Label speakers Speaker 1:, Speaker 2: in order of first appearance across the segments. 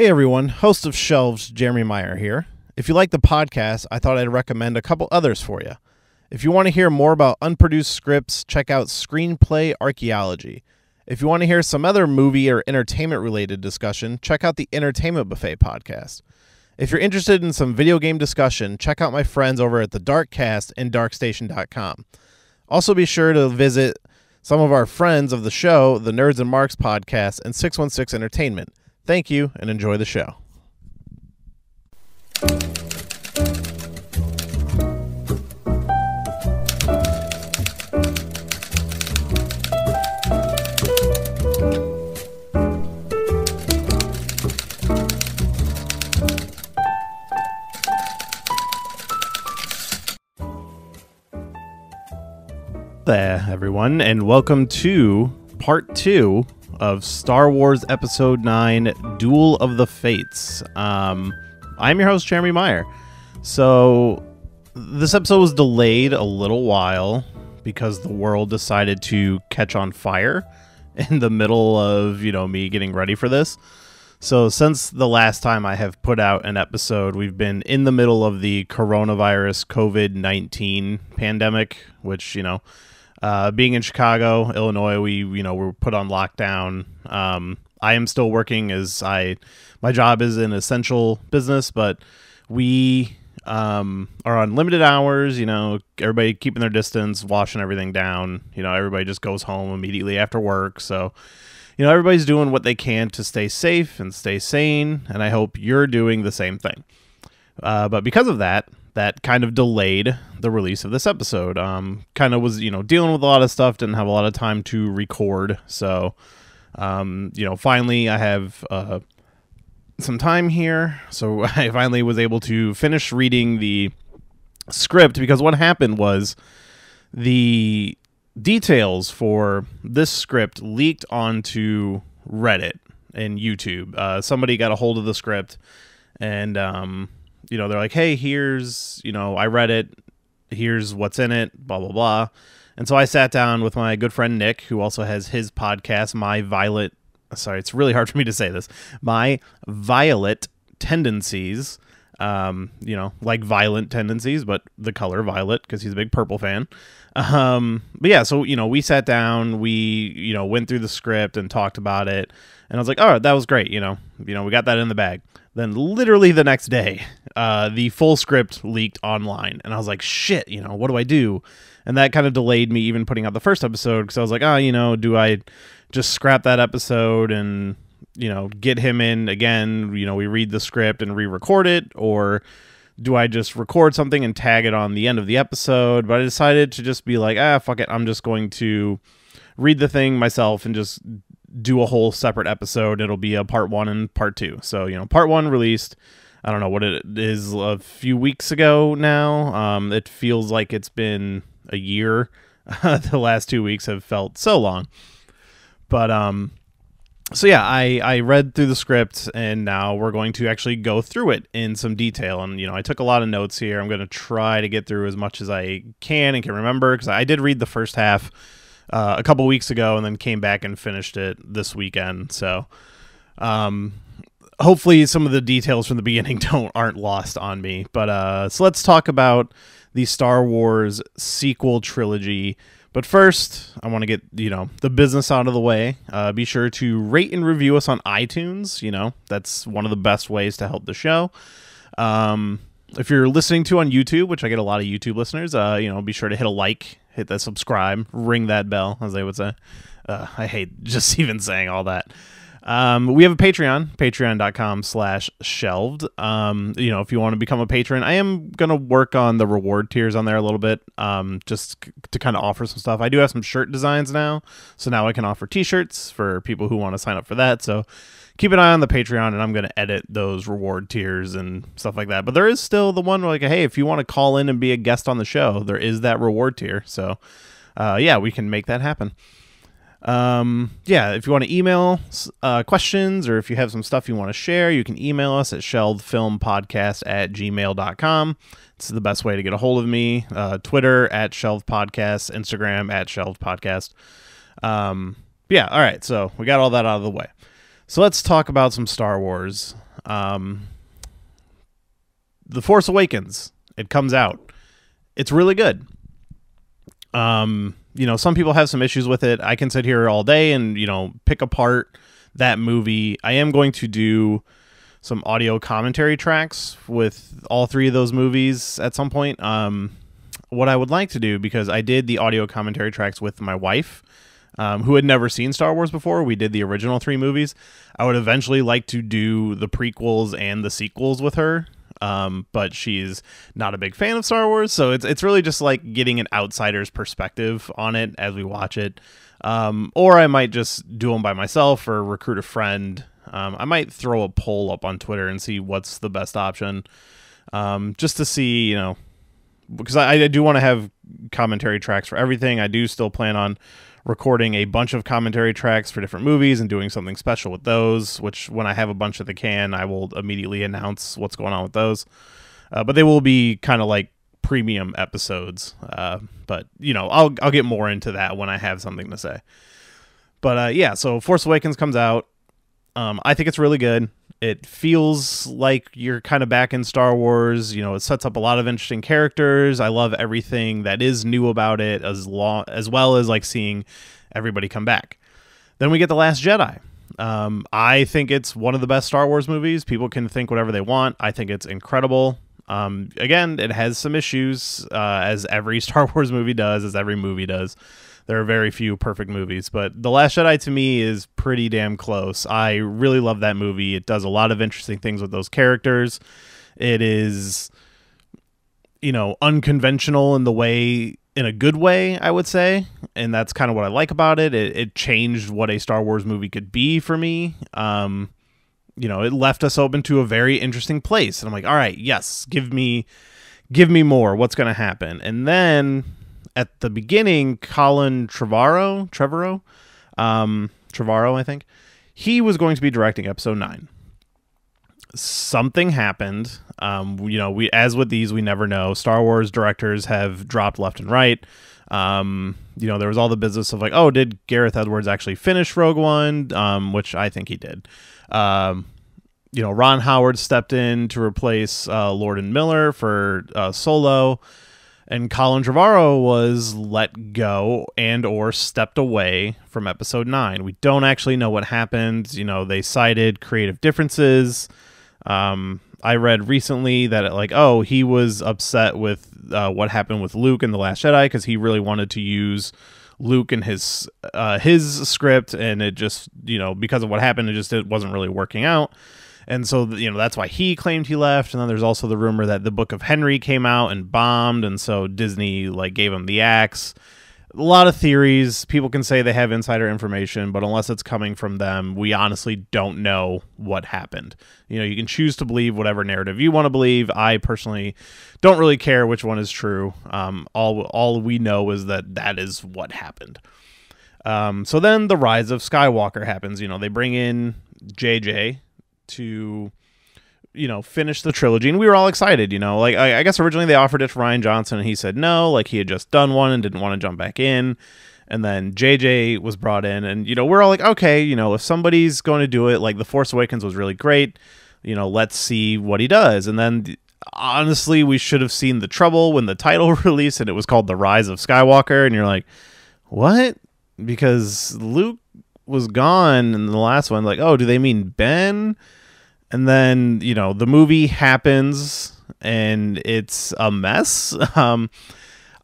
Speaker 1: Hey everyone, host of Shelved's Jeremy Meyer here. If you like the podcast, I thought I'd recommend a couple others for you. If you want to hear more about unproduced scripts, check out Screenplay Archaeology. If you want to hear some other movie or entertainment related discussion, check out the Entertainment Buffet podcast. If you're interested in some video game discussion, check out my friends over at the Darkcast and darkstation.com. Also be sure to visit some of our friends of the show, the Nerds and Marks podcast and 616 Entertainment. Thank you, and enjoy the show. There, everyone, and welcome to Part 2 of Star Wars Episode 9, Duel of the Fates. I'm your host, Jeremy Meyer. So, this episode was delayed a little while because the world decided to catch on fire in the middle of, me getting ready for this. So, since the last time I have put out an episode, we've been in the middle of the coronavirus COVID-19 pandemic, which, being in Chicago, Illinois, we were put on lockdown. I am still working as my job is an essential business, but we are on limited hours. Everybody keeping their distance, washing everything down. Everybody just goes home immediately after work. So, everybody's doing what they can to stay safe and stay sane, and I hope you're doing the same thing. But because of that kind of delayed the release of this episode. Kind of was, dealing with a lot of stuff, didn't have a lot of time to record. So, finally I have some time here. So I finally was able to finish reading the script, because what happened was the details for this script leaked onto Reddit and YouTube. Somebody got a hold of the script and, they're like, hey, here's, I read it. Here's what's in it, blah, blah, blah. And so I sat down with my good friend Nick, who also has his podcast, it's really hard for me to say this, My Violet Tendencies, like violent tendencies, but the color violet, because he's a big purple fan. But yeah, so, we sat down, we, went through the script and talked about it. And I was like, all right, that was great. We got that in the bag. Then literally the next day, the full script leaked online. And I was like, shit, what do I do? And that kind of delayed me even putting out the first episode, because I was like, do I just scrap that episode and, get him in again? We read the script and re-record it, or do I just record something and tag it on the end of the episode? But I decided to just be like, fuck it. I'm just going to read the thing myself and just do a whole separate episode. It'll be a part 1 and part 2. So, part 1 released, I don't know what it is, a few weeks ago now. It feels like it's been a year. The last 2 weeks have felt so long. But, so yeah, I read through the script, and now we're going to actually go through it in some detail. And, I took a lot of notes here. I'm going to try to get through as much as I can and can remember, because I did read the first half a couple weeks ago and then came back and finished it this weekend. So, hopefully some of the details from the beginning aren't lost on me. But, so let's talk about the Star Wars sequel trilogy. But first, I want to get, the business out of the way. Be sure to rate and review us on iTunes. That's one of the best ways to help the show. If you're listening on YouTube, which I get a lot of YouTube listeners, be sure to hit a like, hit that subscribe, ring that bell, as they would say. I hate just even saying all that. We have a Patreon, patreon.com/shelved. If you want to become a patron, I am going to work on the reward tiers on there a little bit, just to kind of offer some stuff. I do have some shirt designs now, so now I can offer t-shirts for people who want to sign up for that. So keep an eye on the Patreon, and I'm going to edit those reward tiers and stuff like that. But there is still the one where, like, hey, if you want to call in and be a guest on the show, there is that reward tier. So, yeah, we can make that happen. If you want to email questions, or if you have some stuff you want to share, you can email us at shelvedfilmpodcast@gmail.com. It's the best way to get a hold of me. Twitter at shelvedpodcast, Instagram at shelvedpodcast. All right, so we got all that out of the way. So let's talk about some Star Wars. The Force Awakens, it comes out. It's really good. You know, some people have some issues with it. I can sit here all day and, you know, pick apart that movie. I am going to do some audio commentary tracks with all three of those movies at some point. What I would like to do, because I did the audio commentary tracks with my wife, who had never seen Star Wars before. We did the original 3 movies. I would eventually like to do the prequels and the sequels with her. But she's not a big fan of Star Wars, so it's really just like getting an outsider's perspective on it as we watch it. Or I might just do them by myself or recruit a friend. I might throw a poll up on Twitter and see what's the best option, just to see, you know, because I do want to have commentary tracks for everything. I do still plan on recording a bunch of commentary tracks for different movies and doing something special with those, which when I have a bunch of the can, I will immediately announce what's going on with those. But they will be kind of like premium episodes. But, you know, I'll get more into that when I have something to say. But yeah, so Force Awakens comes out. I think it's really good. It feels like you're kind of back in Star Wars. You know, it sets up a lot of interesting characters. I love everything that is new about it, as well as like seeing everybody come back. Then we get The Last Jedi. I think it's one of the best Star Wars movies. People can think whatever they want. I think it's incredible. Again, it has some issues, as every Star Wars movie does, as every movie does. There are very few perfect movies, but The Last Jedi to me is pretty damn close. I really love that movie. It does a lot of interesting things with those characters. It is, you know, unconventional in a good way, I would say. And that's kind of what I like about it. It changed what a Star Wars movie could be for me. You know, it left us open to a very interesting place. And I'm like, all right, yes, give me more. What's going to happen? And then at the beginning, Colin Trevorrow, I think, he was going to be directing episode 9. Something happened. You know, as with these, we never know. Star Wars directors have dropped left and right. You know, there was all the business of like, oh, did Gareth Edwards actually finish Rogue One? Which I think he did. You know, Ron Howard stepped in to replace Lord and Miller for Solo. And Colin Trevorrow was let go and or stepped away from episode 9. We don't actually know what happened. You know, they cited creative differences. I read recently that he was upset with what happened with Luke in The Last Jedi because he really wanted to use Luke in his script, and it just, you know, because of what happened, it wasn't really working out. And so, you know, that's why he claimed he left. And then there's also the rumor that the Book of Henry came out and bombed, and so Disney gave him the axe. A lot of theories. People can say they have insider information, but unless it's coming from them, we honestly don't know what happened. You know, you can choose to believe whatever narrative you want to believe. I personally don't really care which one is true. All we know is that is what happened. So then the Rise of Skywalker happens. You know, they bring in JJ to, you know, finish the trilogy, and we were all excited. You know, I guess originally they offered it to Rian Johnson, and he said no, he had just done one and didn't want to jump back in. And then JJ was brought in, and, you know, we're all like, okay, you know, if somebody's going to do it, The Force Awakens was really great, you know, let's see what he does. And then honestly, we should have seen the trouble when the title released and it was called The Rise of Skywalker, and you're like, what? Because Luke was gone in the last one. Oh, do they mean Ben? And then, you know, the movie happens and it's a mess.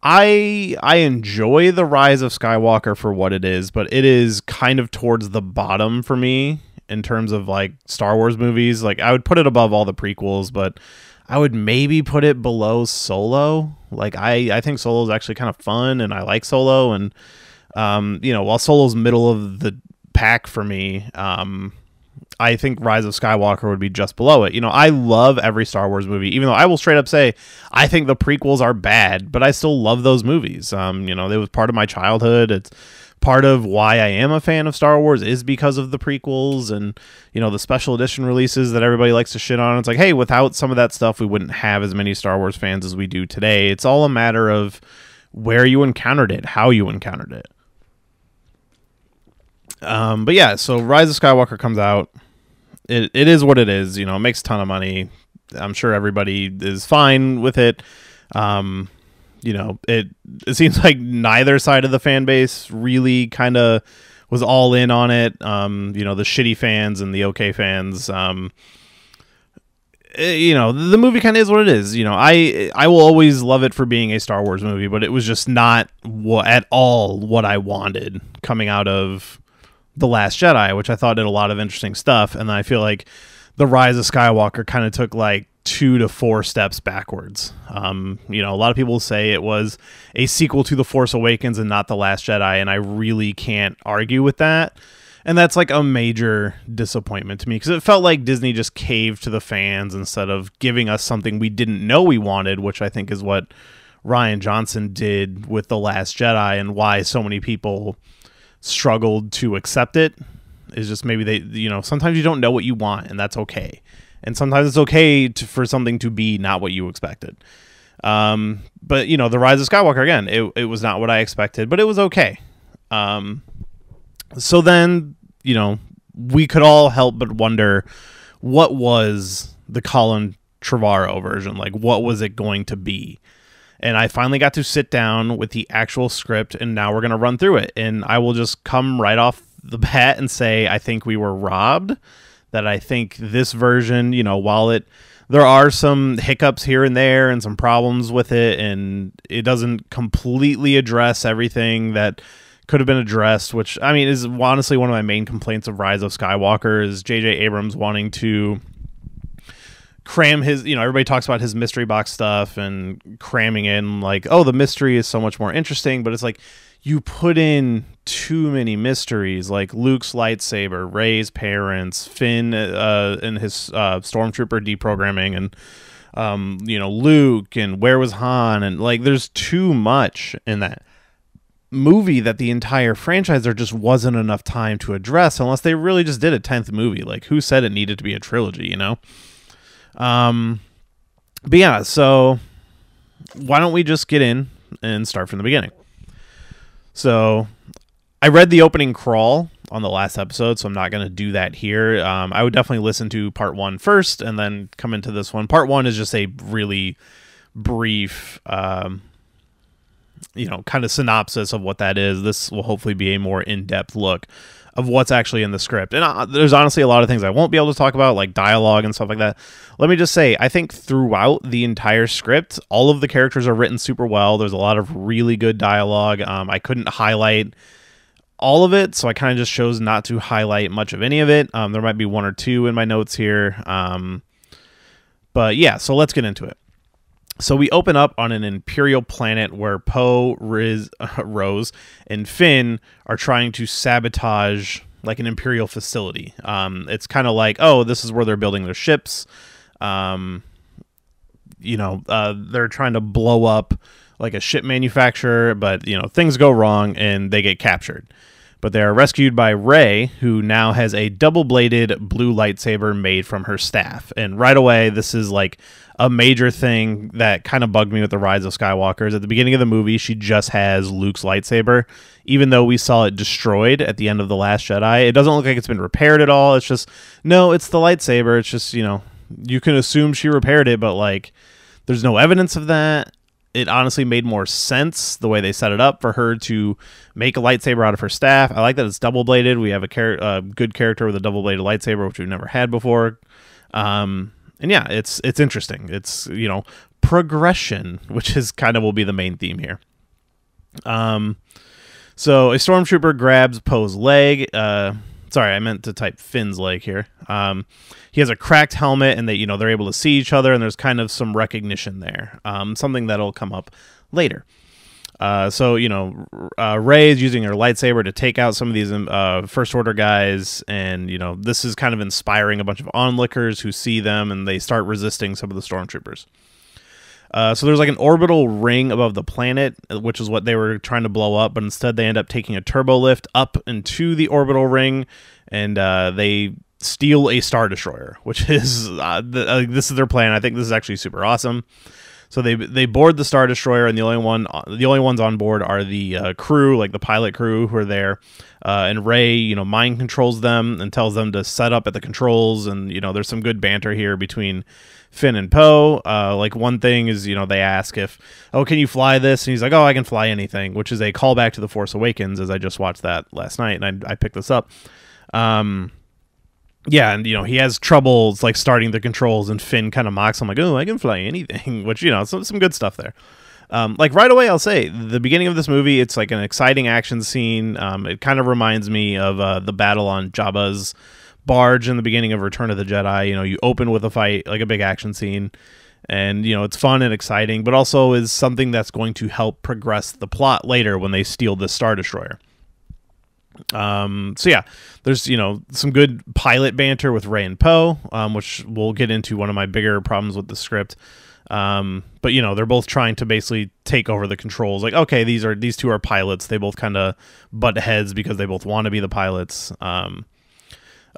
Speaker 1: I enjoy The Rise of Skywalker for what it is, but it is kind of towards the bottom for me in terms of Star Wars movies. I would put it above all the prequels, but I would maybe put it below Solo. I think Solo is actually kind of fun, and I like Solo. And, you know, while Solo's middle of the pack for me, I think Rise of Skywalker would be just below it. You know, I love every Star Wars movie, even though I will straight up say I think the prequels are bad, but I still love those movies. You know, it was part of my childhood. It's part of why I am a fan of Star Wars is because of the prequels and, you know, the special edition releases that everybody likes to shit on. It's hey, without some of that stuff, we wouldn't have as many Star Wars fans as we do today. It's all a matter of where you encountered it, how you encountered it. But yeah, so Rise of Skywalker comes out. it is what it is. You know, it makes a ton of money. I'm sure everybody is fine with it. You know, it seems like neither side of the fan base really kind of was all in on it. You know, the shitty fans and the okay fans. You know, the movie kind of is what it is. You know, I will always love it for being a Star Wars movie, but it was just not at all what I wanted coming out of The Last Jedi, which I thought did a lot of interesting stuff. And I feel like The Rise of Skywalker kind of took like 2 to 4 steps backwards. You know, a lot of people say it was a sequel to The Force Awakens and not The Last Jedi, and I really can't argue with that. And that's like a major disappointment to me, because it felt like Disney just caved to the fans instead of giving us something we didn't know we wanted, which I think is what Rian Johnson did with The Last Jedi, and why so many people struggled to accept it. Is just maybe they, you know, sometimes you don't know what you want, and that's okay. And sometimes it's okay for something to be not what you expected. But, you know, The Rise of Skywalker, again, it was not what I expected, but it was okay. So then, you know, we could all help but wonder, what was the Colin Trevorrow version? Like, what was it going to be? And I finally got to sit down with the actual script, and now we're going to run through it. And I will just come right off the bat and say, I think we were robbed. That I think this version, you know, while there are some hiccups here and there and some problems with it, and it doesn't completely address everything that could have been addressed, which, I mean, is honestly one of my main complaints of Rise of Skywalker, is J.J. Abrams wanting to cram his, you know, everybody talks about his mystery box stuff and cramming in, like, oh, the mystery is so much more interesting, but it's like, you put in too many mysteries, like Luke's lightsaber, Rey's parents, Finn and his stormtrooper deprogramming, and you know, Luke, and where was Han, and like, there's too much in that movie that the entire franchise there just wasn't enough time to address, unless they really just did a 10th movie. Like, who said it needed to be a trilogy, you know? But yeah, so why don't we just get in and start from the beginning? So I read the opening crawl on the last episode, so I'm not going to do that here. I would definitely listen to part 1 first and then come into this one. Part 1 is just a really brief, you know, kind of synopsis of what that is. This will hopefully be a more in-depth look of what's actually in the script. And there's honestly a lot of things I won't be able to talk about, like dialogue and stuff like that. Let me just say, I think throughout the entire script, all of the characters are written super well. There's a lot of really good dialogue. I couldn't highlight all of it, so I kind of just chose not to highlight much of any of it. There might be 1 or 2 in my notes here. But yeah, so let's get into it. So we open up on an Imperial planet where Poe, Rose, and Finn are trying to sabotage like an Imperial facility. It's kind of like, oh, this is where they're building their ships. You know, they're trying to blow up like a ship manufacturer, but, you know, things go wrong and they get captured. But they are rescued by Rey, who now has a double-bladed blue lightsaber made from her staff. And right away, this is like a major thing that kind of bugged me with The Rise of Skywalker. Is at the beginning of the movie, she just has Luke's lightsaber. Even though we saw it destroyed at the end of The Last Jedi, it doesn't look like it's been repaired at all. It's just, no, it's the lightsaber. It's just, you know, you can assume she repaired it, but like, there's no evidence of that. It honestly made more sense the way they set it up for her to make a lightsaber out of her staff. I like that it's double-bladed. We have a good character with a double-bladed lightsaber, which we've never had before. And yeah, it's interesting. It's, you know, progression, which is kind of will be the main theme here. So a stormtrooper grabs Poe's leg. Sorry, I meant to type Finn's leg here. He has a cracked helmet, and they're able to see each other, and there's kind of some recognition there. Something that'll come up later. So Rey is using her lightsaber to take out some of these First Order guys, and this is kind of inspiring a bunch of onlookers who see them, and they start resisting some of the stormtroopers. So there's like an orbital ring above the planet, which is what they were trying to blow up, but instead they end up taking a turbo lift up into the orbital ring, and they steal a Star Destroyer, which is this is their plan. I think this is actually super awesome. So they board the Star Destroyer, and the only ones on board are the crew, like the pilot crew who are there. And Rey, mind controls them and tells them to set up at the controls. And there's some good banter here between Finn and Poe. Like one thing is, they ask if, oh, can you fly this? And he's like, oh, I can fly anything, which is a callback to The Force Awakens, as I just watched that last night, and I picked this up. Yeah, and he has troubles like starting the controls, and Finn kind of mocks him like, "Oh, I can fly anything," which some good stuff there. Like right away, I'll say the beginning of this movie, it's like an exciting action scene. It kind of reminds me of the battle on Jabba's barge in the beginning of Return of the Jedi. You open with a fight, like a big action scene, and it's fun and exciting, but also is something that's going to help progress the plot later when they steal the Star Destroyer. So yeah, there's some good pilot banter with Rey and Poe, which we'll get into one of my bigger problems with the script. But they're both trying to basically take over the controls. Like, okay, these two are pilots. They both kind of butt heads because they both want to be the pilots.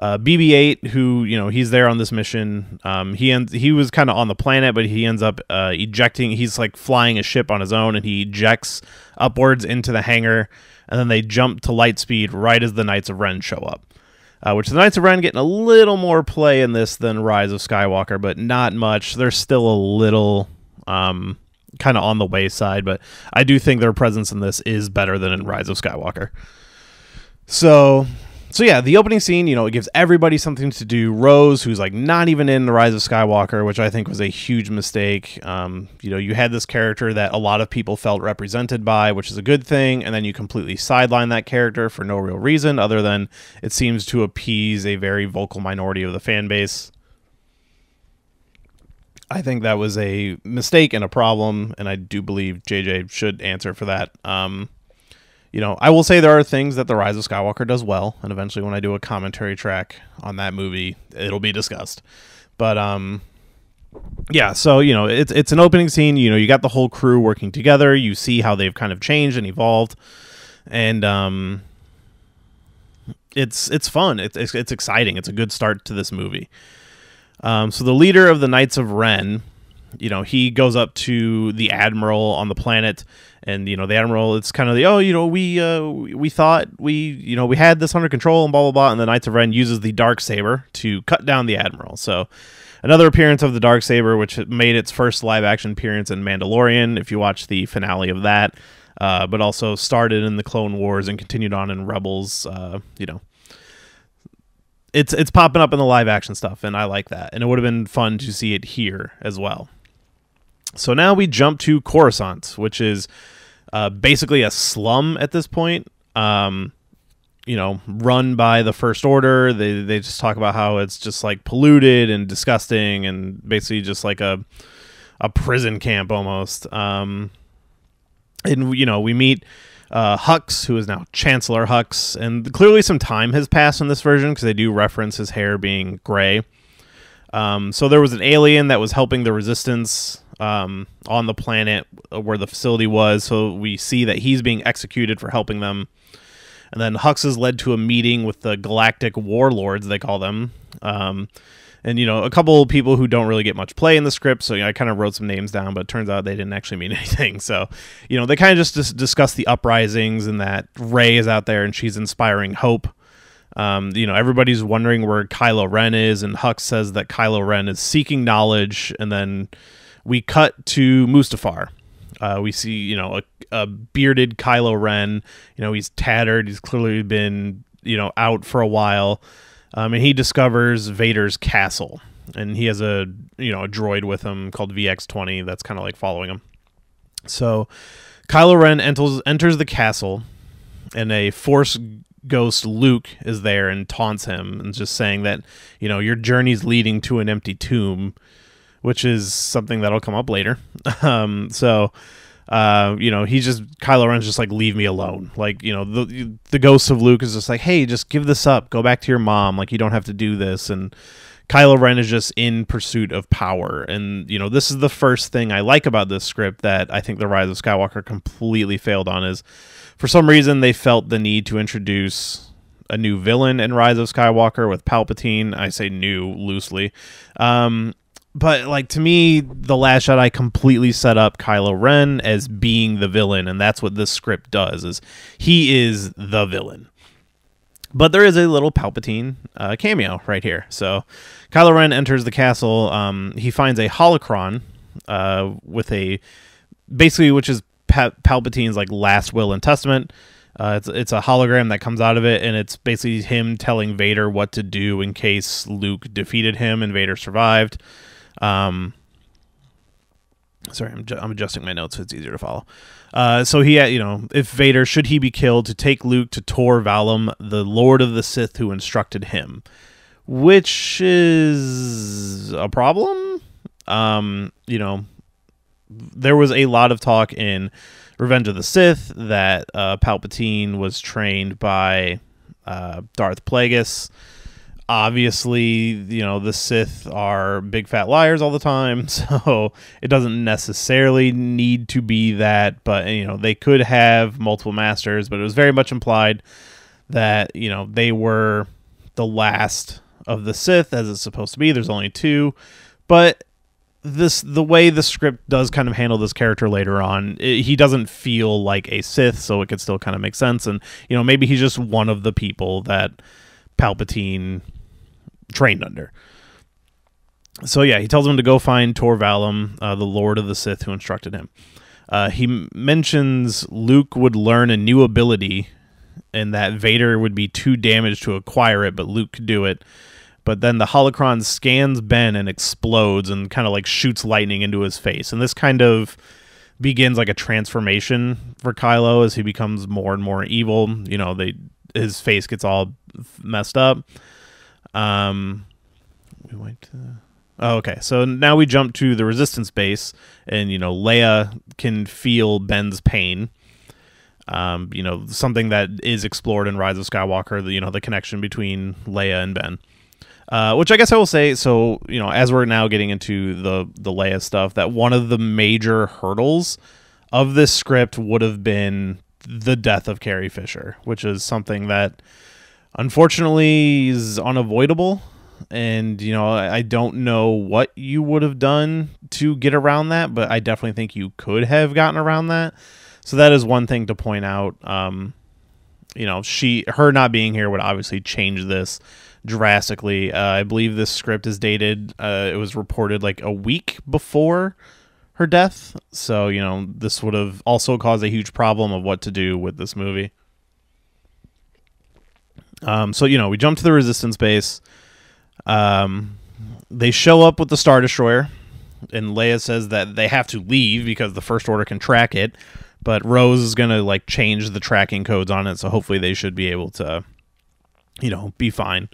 Speaker 1: BB-8, who he's there on this mission. He was kind of on the planet, but he ends up ejecting. He's like flying a ship on his own, and he ejects upwards into the hangar. And then they jump to light speed right as the Knights of Ren show up. Which the Knights of Ren getting a little more play in this than Rise of Skywalker, but not much. They're still a little kind of on the wayside, but I do think their presence in this is better than in Rise of Skywalker. So yeah, the opening scene, it gives everybody something to do. Rose, who's like not even in the Rise of Skywalker, which I think was a huge mistake. You had this character that a lot of people felt represented by, which is a good thing, and then you completely sideline that character for no real reason other than it seems to appease a very vocal minority of the fan base. I think that was a mistake and a problem, and I do believe JJ should answer for that. I will say there are things that The Rise of Skywalker does well, and eventually when I do a commentary track on that movie, it'll be discussed. But, yeah, so, it's an opening scene. You got the whole crew working together. You see how they've kind of changed and evolved. And, it's fun. It's exciting. It's a good start to this movie. So the leader of the Knights of Ren, he goes up to the Admiral on the planet. And, the Admiral, it's kind of we thought we had this under control and blah, blah, blah. And the Knights of Ren uses the Darksaber to cut down the Admiral. So another appearance of the Darksaber, which made its first live action appearance in Mandalorian, if you watch the finale of that, but also started in the Clone Wars and continued on in Rebels. It's popping up in the live action stuff, and I like that. And it would have been fun to see it here as well. So now we jump to Coruscant, which is basically a slum at this point, run by the First Order. They just talk about how it's just like polluted and disgusting and basically just like a prison camp almost. And, we meet Hux, who is now Chancellor Hux, and clearly some time has passed in this version because they do reference his hair being gray. So there was an alien that was helping the Resistance on the planet where the facility was, so we see that he's being executed for helping them. And then Hux is led to a meeting with the Galactic Warlords, they call them. And, a couple of people who don't really get much play in the script, so I kind of wrote some names down, but it turns out they didn't actually mean anything. So, they kind of just discuss the uprisings and that Rey is out there and she's inspiring hope. Everybody's wondering where Kylo Ren is, and Hux says that Kylo Ren is seeking knowledge, and then we cut to Mustafar. We see, a bearded Kylo Ren. He's tattered. He's clearly been, out for a while. And he discovers Vader's castle. And he has a droid with him called VX-20 that's kind of like following him. So Kylo Ren enters the castle, and a Force ghost Luke is there and taunts him and just saying that, your journey's leading to an empty tomb, which is something that'll come up later. Kylo Ren's just like, leave me alone. Like, the ghost of Luke is just like, hey, just give this up. Go back to your mom. Like, you don't have to do this. And Kylo Ren is just in pursuit of power. And, this is the first thing I like about this script that I think The Rise of Skywalker completely failed on is, for some reason, they felt the need to introduce a new villain in Rise of Skywalker with Palpatine. I say new loosely. But like to me, The Last Jedi completely set up Kylo Ren as being the villain, and that's what this script does. Is he is the villain. But there is a little Palpatine cameo right here. So Kylo Ren enters the castle. He finds a holocron with a basically, which is Palpatine's like last will and testament. It's a hologram that comes out of it, and it's basically him telling Vader what to do in case Luke defeated him and Vader survived. Sorry, I'm adjusting my notes so it's easier to follow. So he, if Vader, should he be killed, to take Luke to Tor Valum, the Lord of the Sith who instructed him, which is a problem. There was a lot of talk in Revenge of the Sith that Palpatine was trained by Darth Plagueis. Obviously, the Sith are big fat liars all the time, so it doesn't necessarily need to be that, but, they could have multiple masters, but it was very much implied that, they were the last of the Sith, as it's supposed to be. There's only two, but the way the script does kind of handle this character later on, he doesn't feel like a Sith, so it could still kind of make sense, and, maybe he's just one of the people that Palpatine trained under. So yeah, he tells him to go find Tor Valum, the Lord of the Sith who instructed him. He mentions Luke would learn a new ability and that Vader would be too damaged to acquire it, but Luke could do it. But then the holocron scans Ben and explodes and kind of like shoots lightning into his face. And this kind of begins like a transformation for Kylo as he becomes more and more evil. His face gets all messed up. Okay, so now we jump to the Resistance base, and Leia can feel Ben's pain. Something that is explored in Rise of Skywalker. The connection between Leia and Ben, which I guess I will say. So as we're now getting into the Leia stuff, that one of the major hurdles of this script would have been the death of Carrie Fisher, which is something that unfortunately is unavoidable. And, I don't know what you would have done to get around that, but I definitely think you could have gotten around that. So that is one thing to point out. Her not being here would obviously change this drastically. I believe this script is dated. It was reported like a week before her death. So, this would have also caused a huge problem of what to do with this movie. So, we jump to the Resistance base. They show up with the Star Destroyer, and Leia says that they have to leave because the First Order can track it, but Rose is going to change the tracking codes on it, so hopefully they should be able to, be fine.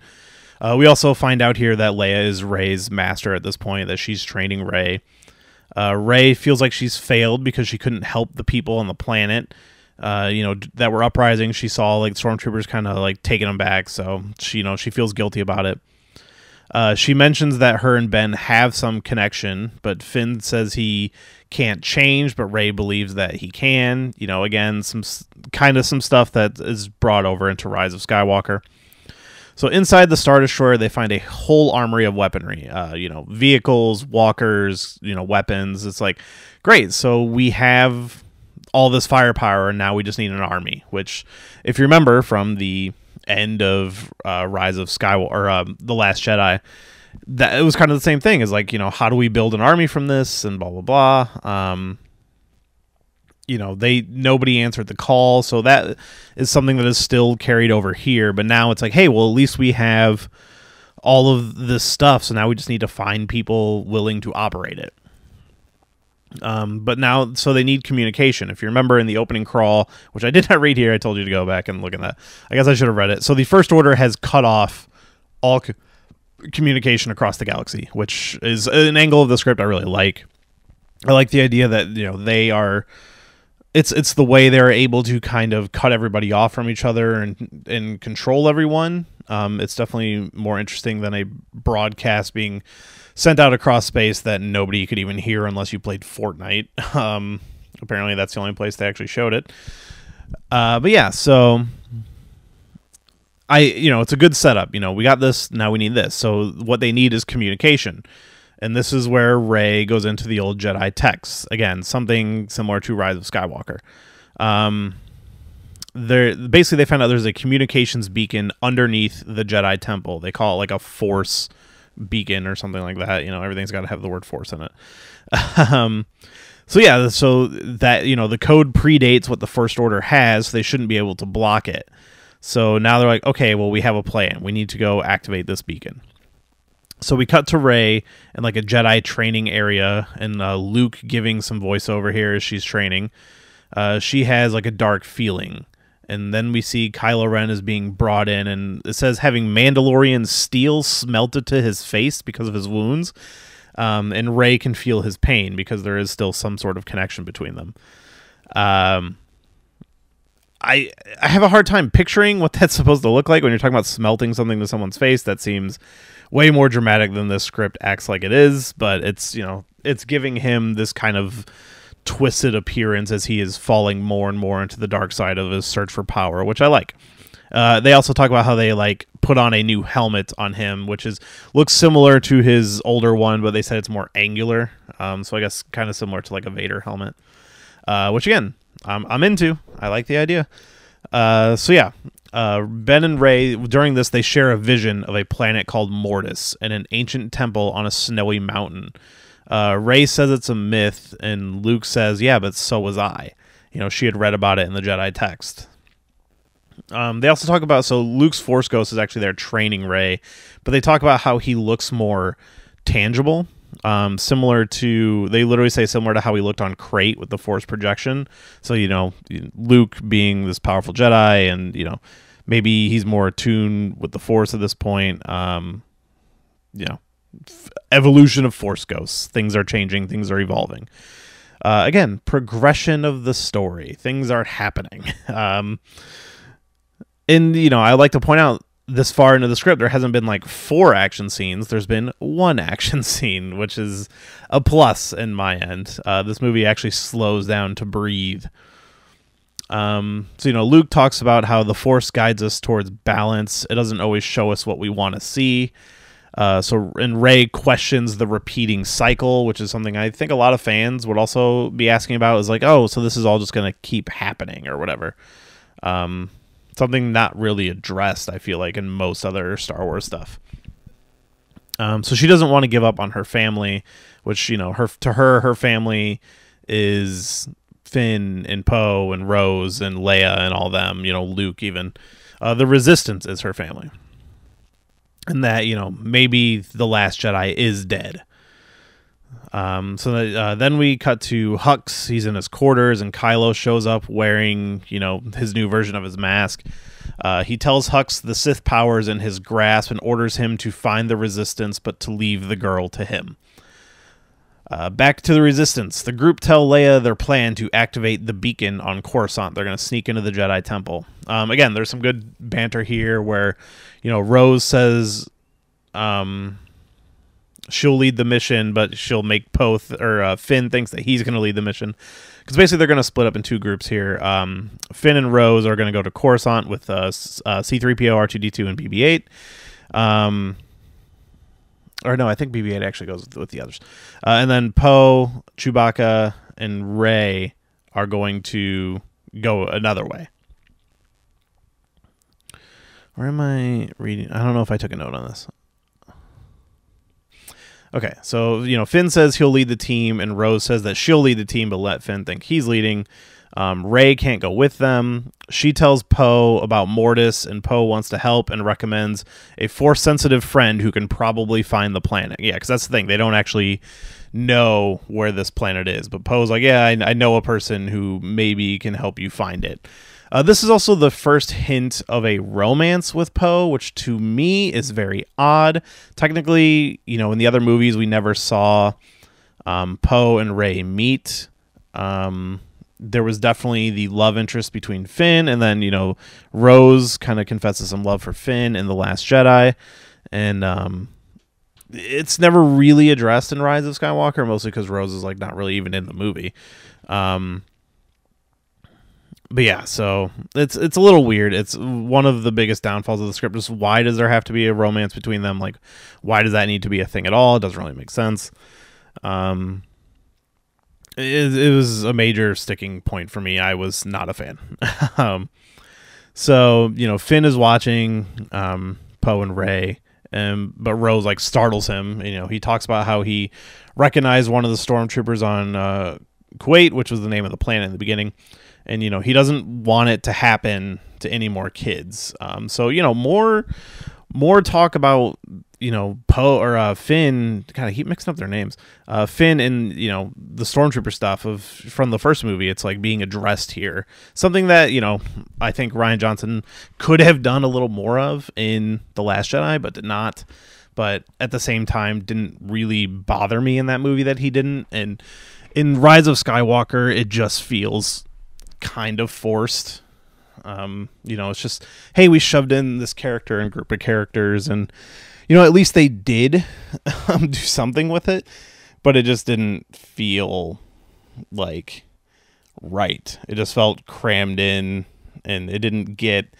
Speaker 1: We also find out here that Leia is Rey's master at this point, that she's training Rey. Rey feels like she's failed because she couldn't help the people on the planet, that were uprising. She saw stormtroopers kind of taking them back, so she feels guilty about it. She mentions that her and Ben have some connection, but Finn says he can't change, but Rey believes that he can. Again, some stuff that is brought over into Rise of Skywalker. So inside the Star Destroyer, they find a whole armory of weaponry, vehicles, walkers, weapons. It's like, great. So we have all this firepower, and now we just need an army, which, if you remember from the end of Rise of Skywalker, or The Last Jedi, that it was kind of the same thing as how do we build an army from this, and blah blah blah. Nobody answered the call, so that is something that is still carried over here. But now it's like, hey, well, at least we have all of this stuff, so now we just need to find people willing to operate it. But now, so they need communication. If you remember in the opening crawl, which I did not read here, I told you to go back and look at that. I guess I should have read it. So the First Order has cut off all communication across the galaxy, which is an angle of the script I really like. I like the idea that, they are... It's the way they're able to kind of cut everybody off from each other and control everyone. It's definitely more interesting than a broadcast being sent out across space that nobody could even hear unless you played Fortnite. Apparently that's the only place they actually showed it. But yeah, so it's a good setup. We got this, now we need this. So what they need is communication. And this is where Rey goes into the old Jedi texts. Again, something similar to Rise of Skywalker. Basically, they found out there's a communications beacon underneath the Jedi Temple. They call it like a Force beacon or something like that. You know, everything's got to have the word Force in it. So yeah, so that, you know, the code predates what the First Order has. So they shouldn't be able to block it. So now they're like, okay, well, we have a plan. We need to go activate this beacon. So we cut to Rey in like a Jedi training area, and Luke giving some voiceover here as she's training. She has like a dark feeling. And then we see Kylo Ren is being brought in, and it says having Mandalorian steel smelted to his face because of his wounds. And Rey can feel his pain because there is still some sort of connection between them. I have a hard time picturing what that's supposed to look like when you're talking about smelting something to someone's face. That seems way more dramatic than this script acts like it is, but it's, you know, it's giving him this kind of twisted appearance as he is falling more and more into the dark side of his search for power, which I like. They also talk about how they like put on a new helmet on him, which looks similar to his older one, but they said it's more angular. So I guess kind of similar to like a Vader helmet, which again, I'm into. I like the idea. So yeah, Ben and Rey, during this, they share a vision of a planet called Mortis and an ancient temple on a snowy mountain. Rey says it's a myth, and Luke says, yeah, but so was I. You know, she had read about it in the Jedi text. They also talk about, so Luke's Force Ghost is actually there training Rey, but they talk about how he looks more tangible, similar to, they literally say similar to how he looked on Crate with the Force projection. So, you know, Luke being this powerful Jedi, and, you know, maybe he's more attuned with the Force at this point. You know, evolution of Force Ghosts. Things are changing, things are evolving. Again, progression of the story. Things are happening. And, you know, I like to point out, this far into the script, there hasn't been like 4 action scenes. There's been 1 action scene, which is a plus in my end. This movie actually slows down to breathe. So, you know, Luke talks about how the Force guides us towards balance. It doesn't always show us what we want to see. And Rey questions the repeating cycle, which is something I think a lot of fans would also be asking about, is like, oh, so this is all just going to keep happening or whatever. Something not really addressed, I feel like, in most other Star Wars stuff. So she doesn't want to give up on her family, which, you know, her family is Finn and Poe and Rose and Leia and all them, you know, Luke even. The Resistance is her family. And that, you know, maybe the Last Jedi is dead. Then we cut to Hux. He's in his quarters, and Kylo shows up wearing, you know, his new version of his mask. He tells Hux the Sith power is in his grasp and orders him to find the Resistance, but to leave the girl to him. Back to the Resistance. The group tell Leia their plan to activate the beacon on Coruscant. They're going to sneak into the Jedi Temple. Again, there's some good banter here where, you know, Rose says she'll lead the mission, but she'll make Finn thinks that he's going to lead the mission. Because basically they're going to split up in 2 groups here. Finn and Rose are going to go to Coruscant with C-3PO, R2-D2, and BB-8. Or no, I think BB-8 actually goes with the others. And then Poe, Chewbacca, and Rey are going to go another way. Where am I reading? I don't know if I took a note on this. Okay, so, you know, Finn says he'll lead the team, and Rose says that she'll lead the team, but let Finn think he's leading. Rey can't go with them. She tells Poe about Mortis, and Poe wants to help and recommends a Force-sensitive friend who can probably find the planet. Yeah, because that's the thing. They don't actually know where this planet is. But Poe's like, yeah, I know a person who maybe can help you find it. This is also the first hint of a romance with Poe, which to me is very odd. Technically, you know, in the other movies, we never saw Poe and Rey meet. There was definitely the love interest between Finn, and then, you know, Rose kind of confesses some love for Finn in The Last Jedi. And it's never really addressed in Rise of Skywalker, mostly because Rose is, like, not really even in the movie. But yeah, so it's a little weird. It's one of the biggest downfalls of the script is why does there have to be a romance between them? Like, why does that need to be a thing at all? It doesn't really make sense. It was a major sticking point for me. I was not a fan. So, you know, Finn is watching Poe and Rey, but Rose like startles him. You know, he talks about how he recognized one of the stormtroopers on Kuwait, which was the name of the planet in the beginning. And, you know, he doesn't want it to happen to any more kids. So, you know, more talk about, you know, Poe or Finn. God, I keep mixing up their names. Finn and, you know, the stormtrooper stuff from the first movie. It's like being addressed here. Something that, you know, I think Rian Johnson could have done a little more of in The Last Jedi, but did not. But at the same time, didn't really bother me in that movie that he didn't. And in Rise of Skywalker, it just feels kind of forced. You know, it's just, hey, we shoved in this character and group of characters, and, you know, at least they did do something with it, but it just didn't feel like right. It just felt crammed in, and it didn't get,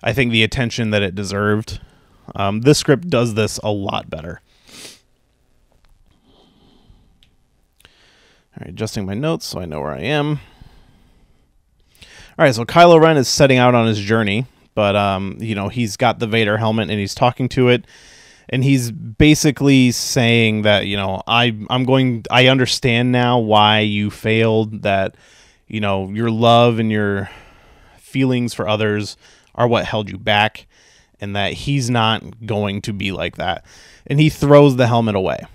Speaker 1: I think, the attention that it deserved. This script does this a lot better. All right, adjusting my notes so I know where I am. All right, so Kylo Ren is setting out on his journey, but, you know, he's got the Vader helmet and he's talking to it, and he's basically saying that, you know, I understand now why you failed, that, you know, your love and your feelings for others are what held you back, and that he's not going to be like that. And he throws the helmet away.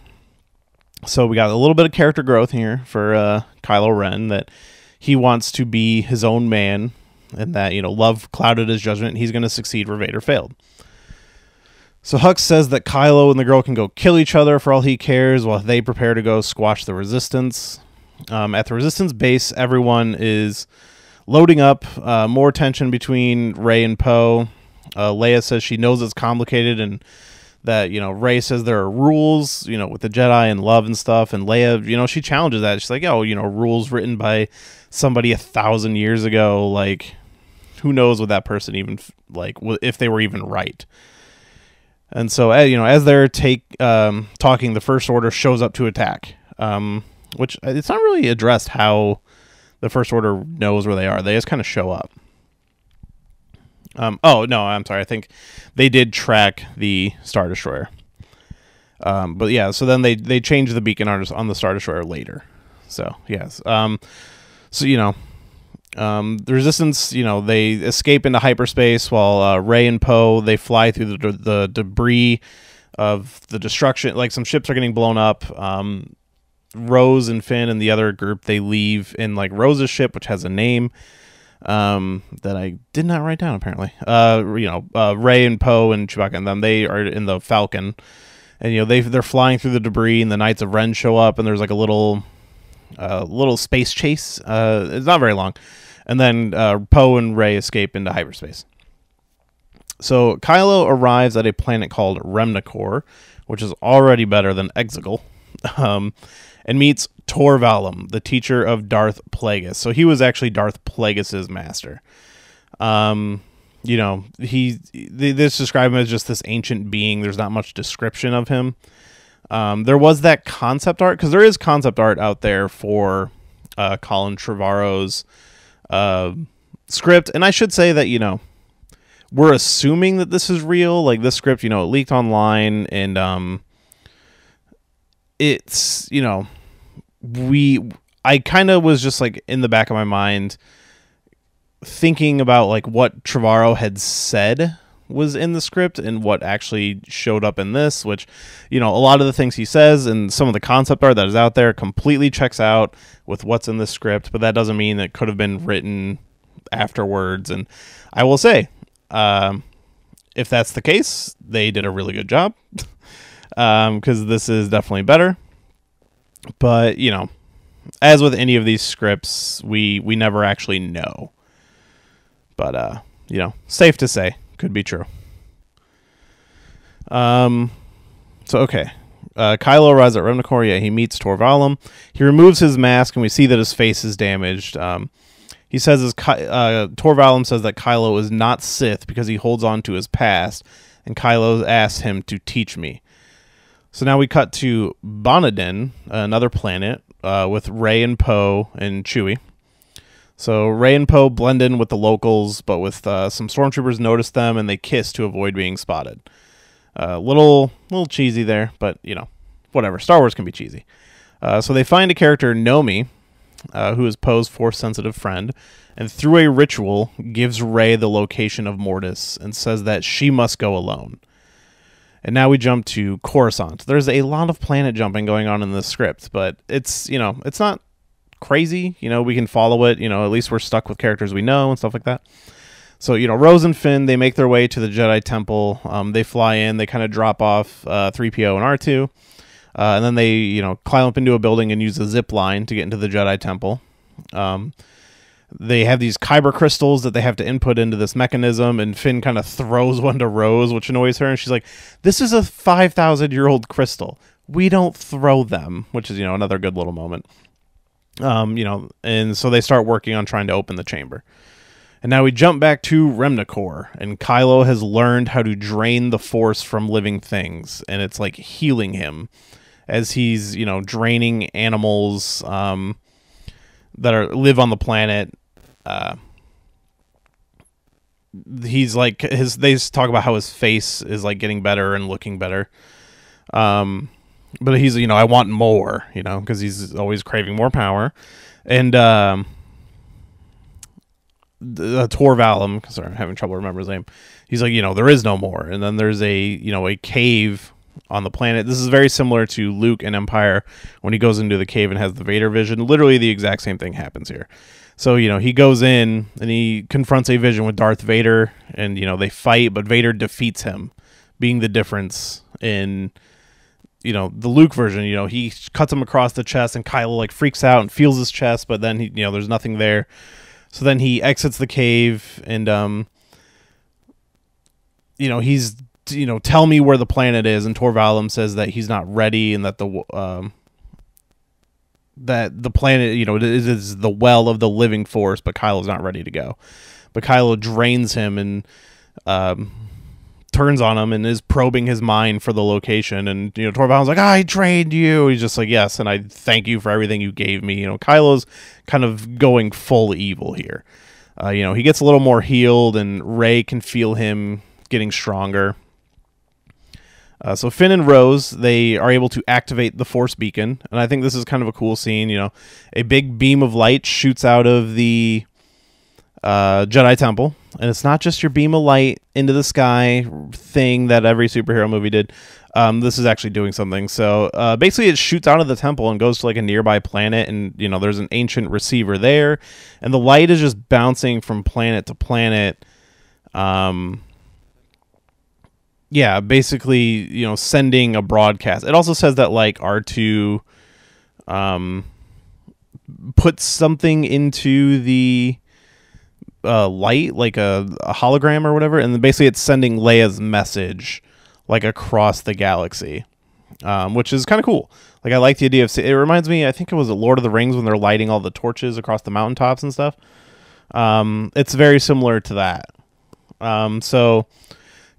Speaker 1: So we got a little bit of character growth here for Kylo Ren, that he wants to be his own man, and that, you know, love clouded his judgment, and he's going to succeed where Vader failed. So Hux says that Kylo and the girl can go kill each other for all he cares, while they prepare to go squash the Resistance. At the Resistance base, everyone is loading up. More tension between Rey and Poe. Leia says she knows it's complicated, and that, you know, Rey says there are rules, you know, with the Jedi and love and stuff, and Leia, you know, she challenges that. She's like, oh, you know, rules written by somebody 1,000 years ago, like, who knows what that person even, like, if they were even right. And so, you know, as they're talking, the First Order shows up to attack, which it's not really addressed how the First Order knows where they are. They just kind of show up. Oh, no, I'm sorry. I think they did track the Star Destroyer. But yeah, so then they changed the beacon on the Star Destroyer later. So, yes. So, you know, the Resistance, you know, they escape into hyperspace while Rey and Poe, they fly through the debris of the destruction. Like, some ships are getting blown up. Rose and Finn and the other group, they leave in, like, Rose's ship, which has a name that I did not write down, apparently. You know, Rey and Poe and Chewbacca and them, they are in the Falcon, and, you know, they're flying through the debris, and the Knights of Ren show up, and there's like a little space chase. It's not very long, and then Poe and Rey escape into hyperspace. So Kylo arrives at a planet called Remnacor, which is already better than Exegol, and meets Tor Valum, the teacher of Darth Plagueis. So he was actually Darth Plagueis's master. You know, they describe him as just this ancient being. There's not much description of him. There was that concept art, because there is concept art out there for Colin Trevorrow's script. And I should say that, you know, we're assuming that this is real. Like, this script, you know, it leaked online, and it's, you know, I kind of was just, like, in the back of my mind thinking about, like, what Trevorrow had said was in the script and what actually showed up in this, which, you know, a lot of the things he says and some of the concept art that is out there completely checks out with what's in the script, but that doesn't mean it could have been written afterwards. And I will say, if that's the case, they did a really good job, because this is definitely better. But, you know, as with any of these scripts, we never actually know. But, you know, safe to say, could be true. So, okay. Kylo arrives at Remnacor. Yeah, he meets Tor Valum. He removes his mask, and we see that his face is damaged. He says Torvallum says that Kylo is not Sith because he holds on to his past, and Kylo asks him to teach me. So now we cut to Bonadin, another planet, with Rey and Poe and Chewie. So Rey and Poe blend in with the locals, but with some stormtroopers notice them and they kiss to avoid being spotted. Little cheesy there, but you know, whatever. Star Wars can be cheesy. So they find a character, Nomi, who is Poe's Force-sensitive friend, and through a ritual gives Rey the location of Mortis and says that she must go alone. And now we jump to Coruscant. There's a lot of planet jumping going on in this script, but it's, you know, it's not crazy. You know, we can follow it. You know, at least we're stuck with characters we know and stuff like that. So, you know, Rose and Finn, they make their way to the Jedi Temple. They fly in. They kind of drop off 3PO and R2. And then they, you know, climb up into a building and use a zip line to get into the Jedi Temple. They have these kyber crystals that they have to input into this mechanism, and Finn kind of throws one to Rose, which annoys her, and she's like, this is a 5,000-year-old crystal. We don't throw them, which is, you know, another good little moment. You know, and so they start working on trying to open the chamber. And now we jump back to Remnacor, and Kylo has learned how to drain the Force from living things, and it's like healing him as he's, you know, draining animals that live on the planet. He's like they talk about how his face is like getting better and looking better. But he's, you know, I want more, you know, because he's always craving more power. And Torvallum, sorry, I'm having trouble remembering his name. He's like, you know, there is no more. And then there's a, you know, a cave on the planet. This is very similar to Luke and Empire when he goes into the cave and has the Vader vision. Literally the exact same thing happens here. So, you know, he goes in and he confronts a vision with Darth Vader, and, you know, they fight, but Vader defeats him, being the difference in, you know, the Luke version. You know, he cuts him across the chest and Kylo like freaks out and feels his chest, but then he, you know, there's nothing there. So then he exits the cave and, you know, he's, you know, tell me where the planet is. And Torvallum says that he's not ready and that the planet, you know, is the well of the living Force, but Kylo's not ready to go. But Kylo drains him and turns on him and is probing his mind for the location. And, you know, Torvallum's like, I trained you. He's just like, yes, and I thank you for everything you gave me. You know, Kylo's kind of going full evil here. You know, he gets a little more healed, and Rey can feel him getting stronger. So Finn and Rose, they are able to activate the Force beacon, and I think this is kind of a cool scene. You know, a big beam of light shoots out of the Jedi Temple, and it's not just your beam of light into the sky thing that every superhero movie did. This is actually doing something. So basically it shoots out of the temple and goes to like a nearby planet, and, you know, there's an ancient receiver there, and the light is just bouncing from planet to planet. Yeah, basically, you know, sending a broadcast. It also says that like R2 puts something into the light, like a hologram or whatever, and then basically it's sending Leia's message like across the galaxy, which is kind of cool. Like, I like the idea of, it reminds me, I think it was Lord of the Rings when they're lighting all the torches across the mountaintops and stuff. It's very similar to that. So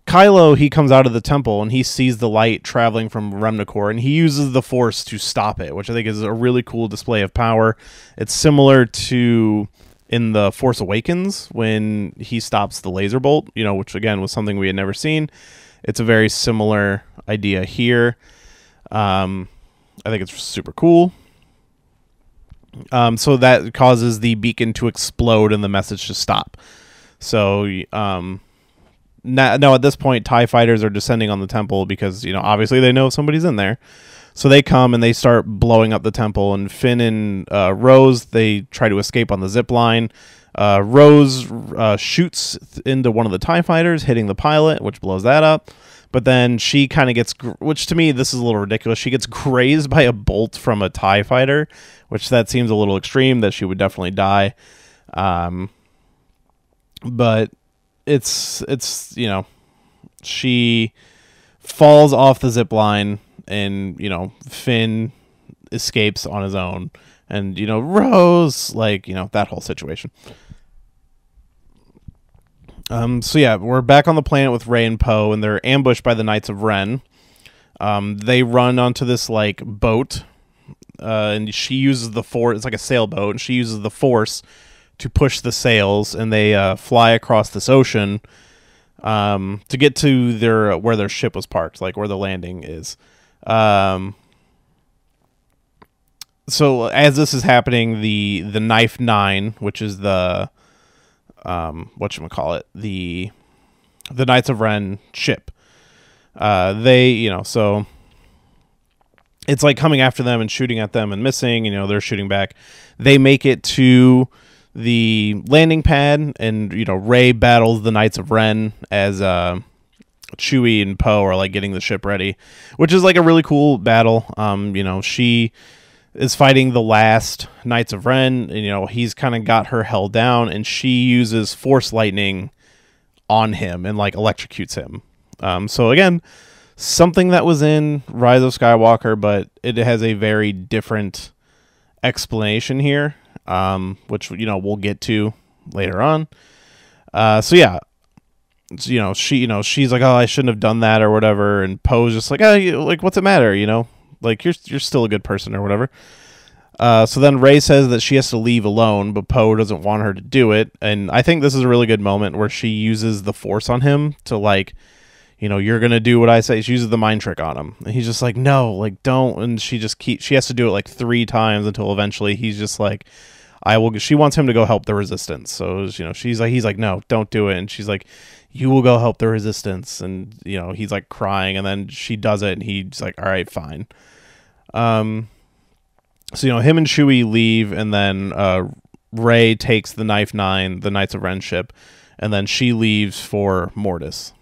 Speaker 1: Kylo, he comes out of the temple and he sees the light traveling from Remnacor, and he uses the Force to stop it, which I think is a really cool display of power. It's similar to in The Force Awakens when he stops the laser bolt, you know, which again was something we had never seen. It's a very similar idea here. I think it's super cool. So that causes the beacon to explode and the message to stop. So now at this point, TIE fighters are descending on the temple because, you know, obviously they know somebody's in there. So they come and they start blowing up the temple, and Finn and Rose, they try to escape on the zip line. Rose shoots into one of the TIE fighters, hitting the pilot, which blows that up. But then she kind of gets, which to me, this is a little ridiculous. She gets grazed by a bolt from a TIE fighter, which that seems a little extreme, that she would definitely die. But it's, you know, she falls off the zip line, and, you know, Finn escapes on his own, and, you know, Rose, like, you know, that whole situation. So yeah, we're back on the planet with Rey and Poe, and they're ambushed by the Knights of Ren. They run onto this like boat, and she uses the force. It's like a sailboat, and she uses the force to push the sails, and they fly across this ocean to get to where their ship was parked, like where the landing is. So as this is happening, the Knife Nine, which is the whatchamacallit, the Knights of Ren ship, so it's like coming after them and shooting at them and missing, they're shooting back. They make it to the landing pad, and Rey battles the Knights of Ren as Chewie and Poe are like getting the ship ready, which is like a really cool battle. She is fighting the last Knights of Ren, and he's kind of got her held down, and she uses Force Lightning on him and like electrocutes him. So again, something that was in Rise of Skywalker, but it has a very different explanation here, which we'll get to later on. So yeah, she's like, oh, I shouldn't have done that or whatever, and Poe's just like, oh, like what's it matter, like you're still a good person or whatever. So then Rey says that she has to leave alone, but Poe doesn't want her to do it, and I think this is a really good moment where she uses the Force on him to like, you're gonna do what I say. She uses the mind trick on him, and he's just like, no, like don't, and she has to do it like 3 times until eventually he's just like, I will. She wants him to go help the Resistance, so he's like, no, don't do it, and she's like, you will go help the Resistance, and he's like crying, and then she does it, and he's like, all right, fine. So him and Chewie leave, and then Rey takes the Knife Nine, the Knights of Ren ship, and then she leaves for Mortis.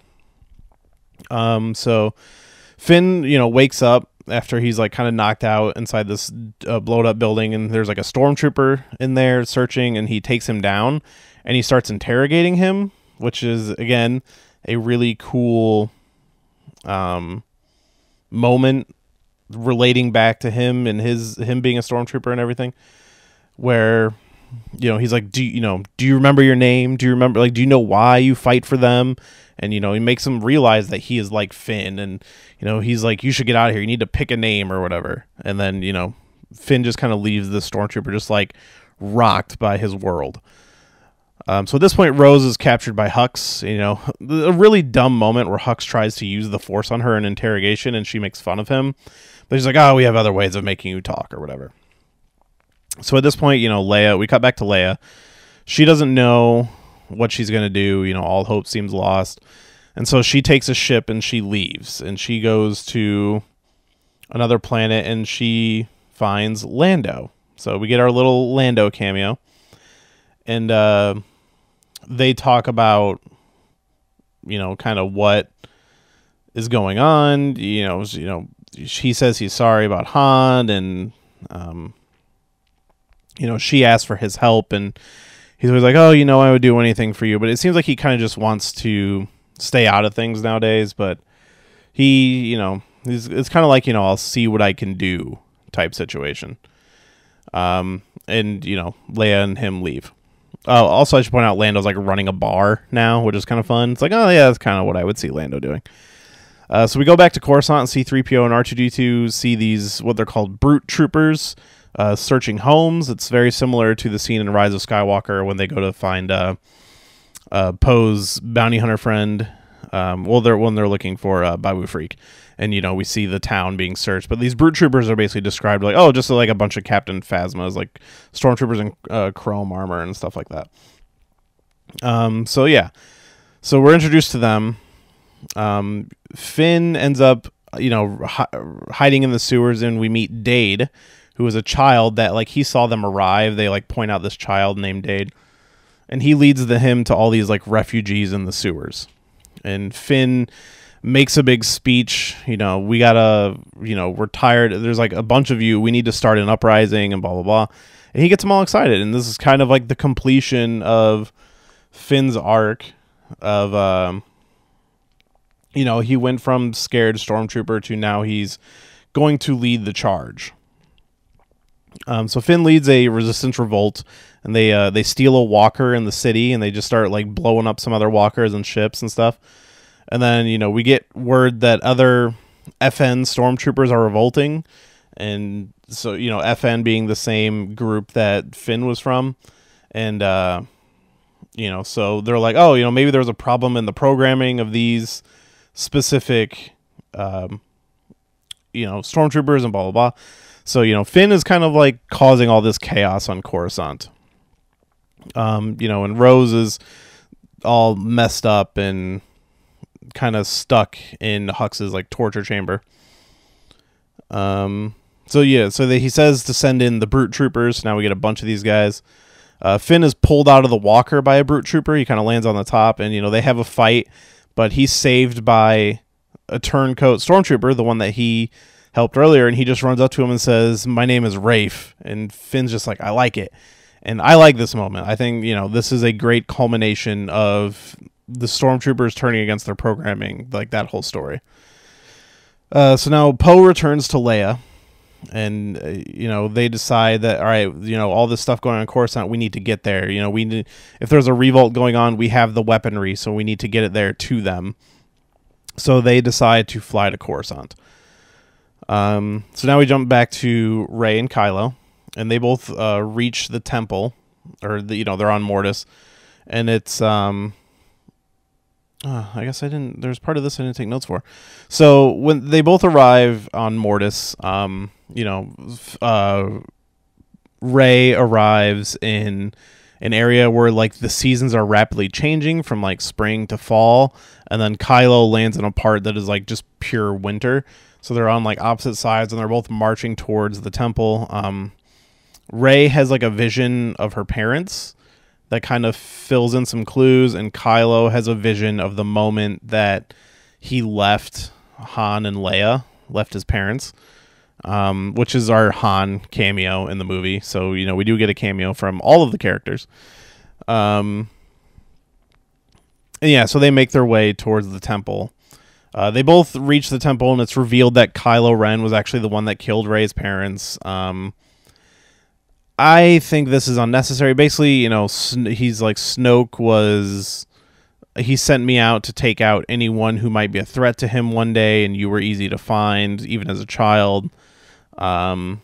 Speaker 1: So Finn, wakes up after he's like kind of knocked out inside this blowed up building, and there's like a stormtrooper in there searching, and he takes him down, and he starts interrogating him, which is again a really cool moment relating back to him and him being a stormtrooper and everything, where he's like, do you remember your name? Do you remember, like, do you know why you fight for them? And he makes him realize that he is like Finn, and he's like, you should get out of here, you need to pick a name or whatever. And then Finn just kind of leaves the stormtrooper just like rocked by his world. So at this point, Rose is captured by Hux. A really dumb moment where Hux tries to use the Force on her in interrogation, and she makes fun of him. But he's like, oh, we have other ways of making you talk or whatever. So at this point, Leia, we cut back to Leia. She doesn't know what she's going to do. All hope seems lost. And so she takes a ship and she leaves. And she goes to another planet, and she finds Lando. So we get our little Lando cameo. And they talk about, kind of what is going on. He says he's sorry about Han, and she asks for his help, and he's always like, oh, I would do anything for you. But it seems like he kind of just wants to stay out of things nowadays. But he, it's kind of like, I'll see what I can do type situation. And Leia and him leave. Also, I should point out Lando's like running a bar now, which is kind of fun. It's like, oh yeah, that's kind of what I would see Lando doing. So we go back to Coruscant, and C-3PO and R2-D2 see these, what they're called, brute troopers, searching homes. It's very similar to the scene in Rise of Skywalker when they go to find Poe's bounty hunter friend. When they're looking for Babu Freak, and we see the town being searched. But these brute troopers are basically described like, oh, just like a bunch of Captain Phasmas, like stormtroopers in chrome armor and stuff like that. So yeah, so we're introduced to them. Finn ends up, hiding in the sewers, and we meet Dade, who is a child that, like, he saw them arrive. They like point out this child named Dade, and he leads him to all these like refugees in the sewers. And Finn makes a big speech, we gotta, we're tired. There's like a bunch of you. We need to start an uprising and blah, blah, blah. And he gets them all excited. And this is kind of like the completion of Finn's arc of, he went from scared stormtrooper to now he's going to lead the charge. So Finn leads a resistance revolt, and they steal a walker in the city, and they just start like blowing up some other walkers and ships and stuff. And then we get word that other FN stormtroopers are revolting, and so FN being the same group that Finn was from, and so they're like, oh, maybe there was a problem in the programming of these specific stormtroopers and blah blah blah. So Finn is kind of like causing all this chaos on Coruscant. And Rose is all messed up and kind of stuck in Hux's like torture chamber. He says to send in the brute troopers. Now we get a bunch of these guys. Finn is pulled out of the walker by a brute trooper. He kind of lands on the top, and they have a fight, but he's saved by a turncoat stormtrooper, the one that he helped earlier, and he just runs up to him and says, "My name is Rafe." And Finn's just like, "I like it." And I like this moment. I think, this is a great culmination of the stormtroopers turning against their programming, like that whole story. So now Poe returns to Leia, and they decide that, all right, all this stuff going on in Coruscant, we need to get there. If there's a revolt going on, we have the weaponry, so we need to get it there to them. So they decide to fly to Coruscant. So now we jump back to Rey and Kylo, and they both reach the temple, or they're on Mortis, and it's I guess there's part of this I didn't take notes for. So when they both arrive on Mortis, Rey arrives in an area where like the seasons are rapidly changing from like spring to fall, and then Kylo lands in a part that is like just pure winter. So they're on like opposite sides, and they're both marching towards the temple. Rey has like a vision of her parents that kind of fills in some clues, and Kylo has a vision of the moment that he left Han and Leia, left his parents, which is our Han cameo in the movie. So, we do get a cameo from all of the characters. And yeah, so they make their way towards the temple. They both reach the temple, and it's revealed that Kylo Ren was actually the one that killed Rey's parents. I think this is unnecessary. Basically, he's like, Snoke was... He sent me out to take out anyone who might be a threat to him one day, and you were easy to find, even as a child. I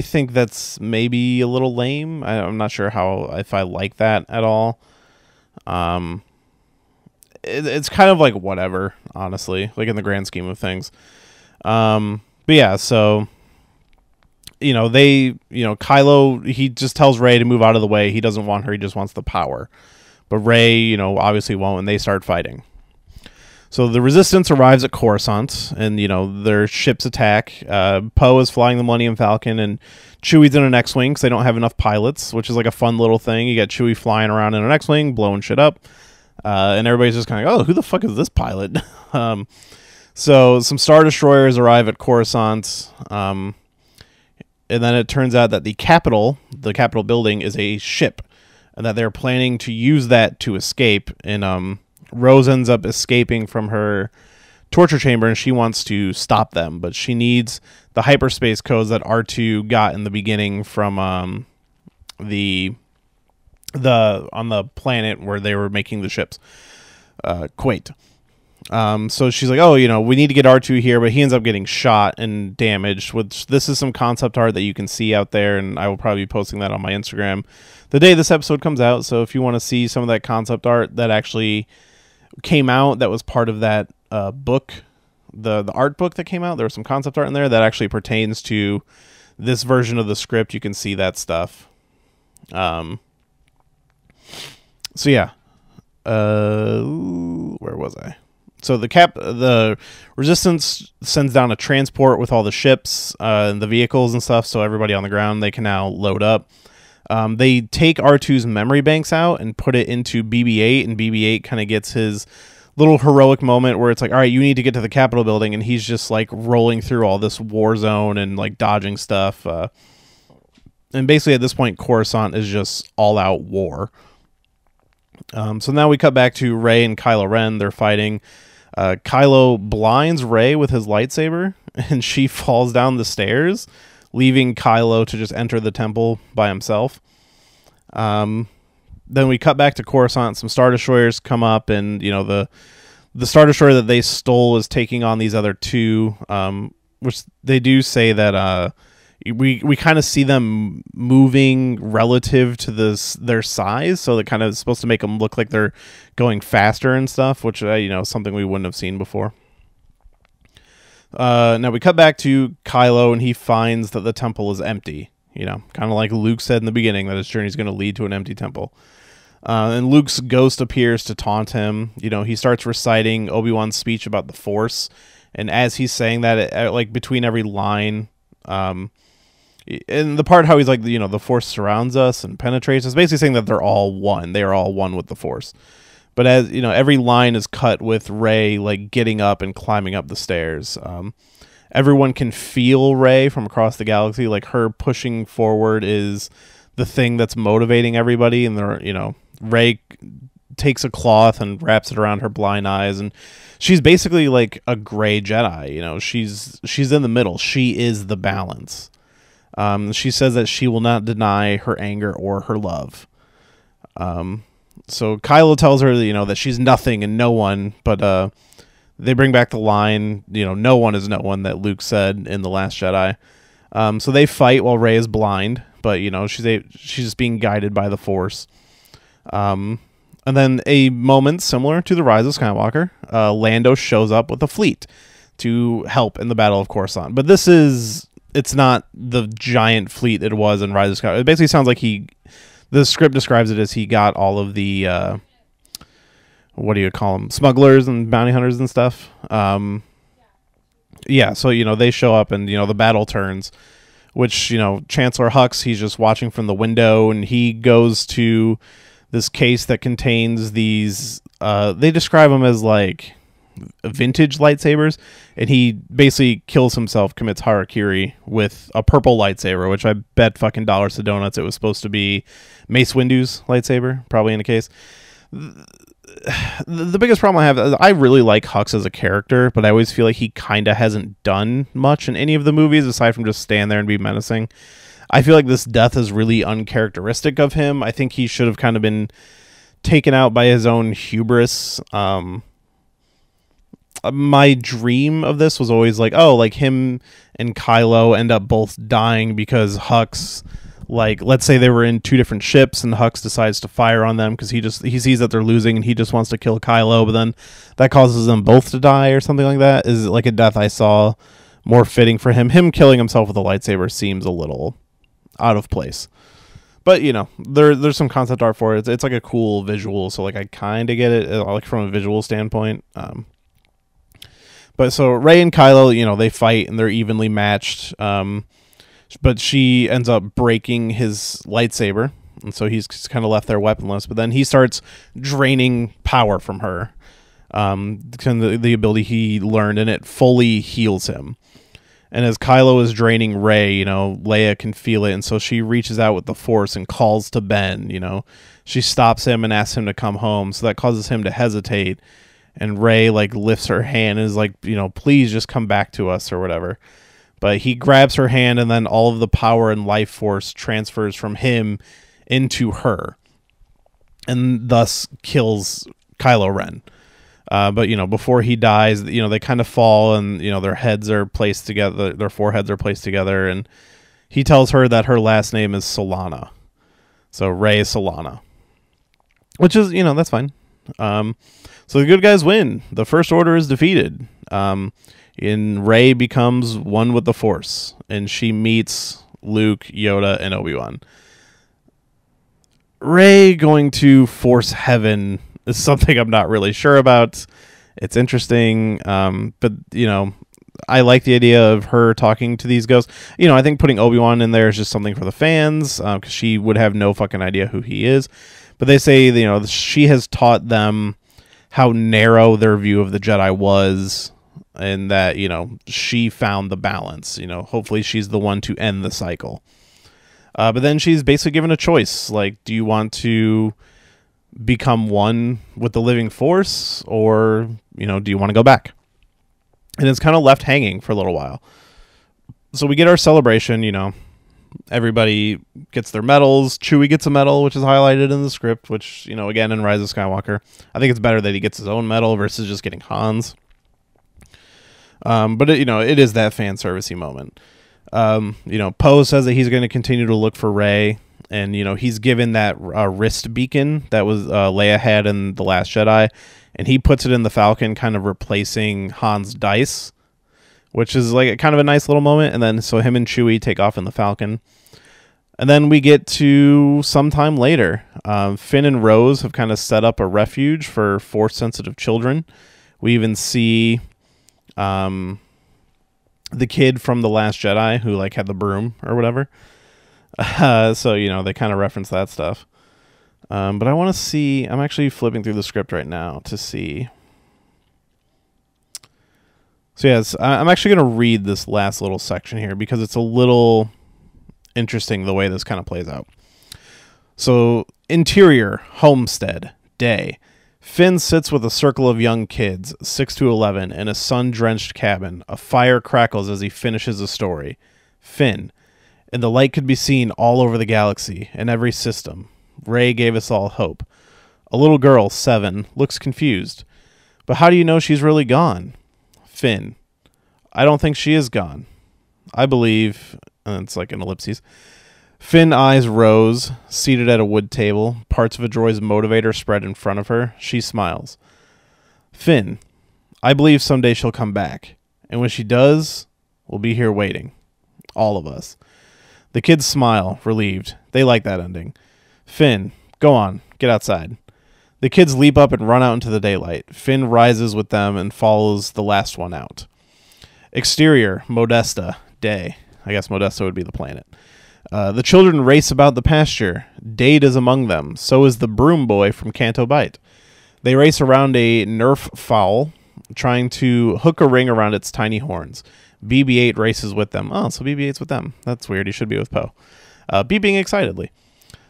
Speaker 1: think that's maybe a little lame. I'm not sure if I like that at all. It's kind of like whatever, honestly, like in the grand scheme of things. But yeah, so... Kylo, he just tells Rey to move out of the way. He doesn't want her. He just wants the power. But Rey, obviously won't, and they start fighting. So the Resistance arrives at Coruscant, and, their ships attack. Poe is flying the Millennium Falcon, and Chewie's in an X-Wing because they don't have enough pilots, which is like a fun little thing. You got Chewie flying around in an X-Wing, blowing shit up. And everybody's just kind of, oh, who the fuck is this pilot? So some Star Destroyers arrive at Coruscant, and then it turns out that the Capitol building, is a ship, and that they're planning to use that to escape. And Rose ends up escaping from her torture chamber, and she wants to stop them, but she needs the hyperspace codes that R2 got in the beginning from on the planet where they were making the ships, Kuwait. So she's like, oh, we need to get R2 here, but he ends up getting shot and damaged, which this is some concept art that you can see out there, and I will probably be posting that on my Instagram the day this episode comes out. So if you want to see some of that concept art that actually came out, that was part of that book, the art book that came out, there was some concept art in there that actually pertains to this version of the script. You can see that stuff. So yeah, where was I? So the Resistance sends down a transport with all the ships and the vehicles and stuff, so everybody on the ground, they can now load up. They take R2's memory banks out and put it into BB-8, and BB-8 kind of gets his little heroic moment where it's like, all right, you need to get to the Capitol building, and he's just like rolling through all this war zone and like dodging stuff. And basically at this point, Coruscant is just all-out war. So now we cut back to Rey and Kylo Ren. They're fighting. Kylo blinds Rey with his lightsaber, and she falls down the stairs, leaving Kylo to just enter the temple by himself. Then we cut back to Coruscant. Some Star Destroyers come up, and the Star Destroyer that they stole is taking on these other two, which they do say that we kind of see them moving relative to their size, so that kind of supposed to make them look like they're going faster and stuff, which something we wouldn't have seen before. Now we cut back to Kylo, and he finds that the temple is empty. Kind of like Luke said in the beginning, that his journey is going to lead to an empty temple. And Luke's ghost appears to taunt him. He starts reciting Obi-Wan's speech about the Force, and as he's saying that, like between every line, and the part how he's like, the Force surrounds us and penetrates us, basically saying that they're all one. They are all one with the Force. But as every line is cut with Rey like getting up and climbing up the stairs. Everyone can feel Rey from across the galaxy. Like, her pushing forward is the thing that's motivating everybody. And Rey takes a cloth and wraps it around her blind eyes, and she's basically like a gray Jedi. She's in the middle. She is the balance. She says that she will not deny her anger or her love. So Kylo tells her, that she's nothing and no one, but they bring back the line, no one is no one, that Luke said in The Last Jedi. So they fight while Rey is blind, but she's just being guided by the Force. And then a moment similar to the Rise of Skywalker, Lando shows up with a fleet to help in the Battle of Coruscant. But it's not the giant fleet it was in Rise of Skywalker. It basically sounds like the script describes it as he got all of the, what do you call them, smugglers and bounty hunters and stuff. Yeah, so, they show up, and, the battle turns, which, Chancellor Hux, he's just watching from the window, and he goes to this case that contains these, they describe them as, like, vintage lightsabers, and he basically kills himself, commits harakiri with a purple lightsaber, which I bet fucking dollars to donuts it was supposed to be Mace Windu's lightsaber, probably in a case. The biggest problem I have is I really like Hux as a character, but I always feel like he kind of hasn't done much in any of the movies aside from just stand there and be menacing. I feel like this death is really uncharacteristic of him. I think he should have kind of been taken out by his own hubris. My dream of this was always like, like him and Kylo end up both dying because Hux, like, let's say they were in two different ships and Hux decides to fire on them because he sees that they're losing and he just wants to kill Kylo, but then that causes them both to die or something like that. Is like a death I saw more fitting for him. Him killing himself with a lightsaber seems a little out of place. But, there's some concept art for it. It's like a cool visual, so like I kind of get it, like from a visual standpoint. But so Rey and Kylo, they fight and they're evenly matched. But she ends up breaking his lightsaber, and so he's kind of left there weaponless. But then he starts draining power from her, kind of the ability he learned, and it fully heals him. And as Kylo is draining Rey, Leia can feel it, and so she reaches out with the Force and calls to Ben. She stops him and asks him to come home, so that causes him to hesitate. And Rey like lifts her hand and is like, please just come back to us or whatever. But he grabs her hand, and then all of the power and life force transfers from him into her, and thus kills Kylo Ren. But before he dies, they kind of fall, and their heads are placed together, their foreheads are placed together, and he tells her that her last name is Solana. So Rey Solana, which is that's fine. So the good guys win. The First Order is defeated. And Rey becomes one with the Force, and she meets Luke, Yoda, and Obi-Wan. Rey going to Force Heaven is something I'm not really sure about. It's interesting, but I like the idea of her talking to these ghosts. I think putting Obi-Wan in there is just something for the fans, because she would have no fucking idea who he is. But they say she has taught them how narrow their view of the Jedi was, and that, she found the balance. Hopefully she's the one to end the cycle. But then she's basically given a choice. Like, do you want to become one with the living Force, or, do you want to go back? and it's kind of left hanging for a little while. So we get our celebration, everybody gets their medals. Chewie gets a medal, which is highlighted in the script, which, again, in Rise of Skywalker, I think it's better that he gets his own medal versus just getting Han's. But it is that fan servicey moment. Poe says that he's going to continue to look for Rey, and he's given that wrist beacon that was Leia had in The Last Jedi, and he puts it in the Falcon, kind of replacing Han's dice, which is like kind of a nice little moment. And then so him and Chewie take off in the Falcon, and then we get to sometime later. Finn and Rose have kind of set up a refuge for Force-sensitive children. We even see the kid from The Last Jedi who like had the broom or whatever. So they kind of reference that stuff. But I want to see. I'm actually flipping through the script right now to see. So yes, I'm actually going to read this last little section here because it's a little interesting the way this kind of plays out. So, interior, homestead, day. Finn sits with a circle of young kids, 6 to 11, in a sun-drenched cabin. A fire crackles as he finishes the story. Finn. And the light could be seen all over the galaxy, in every system. Rey gave us all hope. A little girl, 7, looks confused. But how do you know she's really gone? Finn. I don't think she is gone. I believe... it's like an ellipses. Finn eyes Rose, seated at a wood table, parts of a droid's motivator spread in front of her. She smiles. Finn. I believe someday she'll come back. And when she does, we'll be here waiting. All of us. The kids smile, relieved. They like that ending. Finn. Go on. Get outside. The kids leap up and run out into the daylight. Finn rises with them and follows the last one out. Exterior, Modesta, day. I guess Modesta would be the planet. The children race about the pasture. Dade is among them. So is the broom boy from Canto Bight. They race around a Nerf fowl, trying to hook a ring around its tiny horns. BB-8 races with them. Oh, so BB-8's with them. That's weird. He should be with Poe. Beeping excitedly.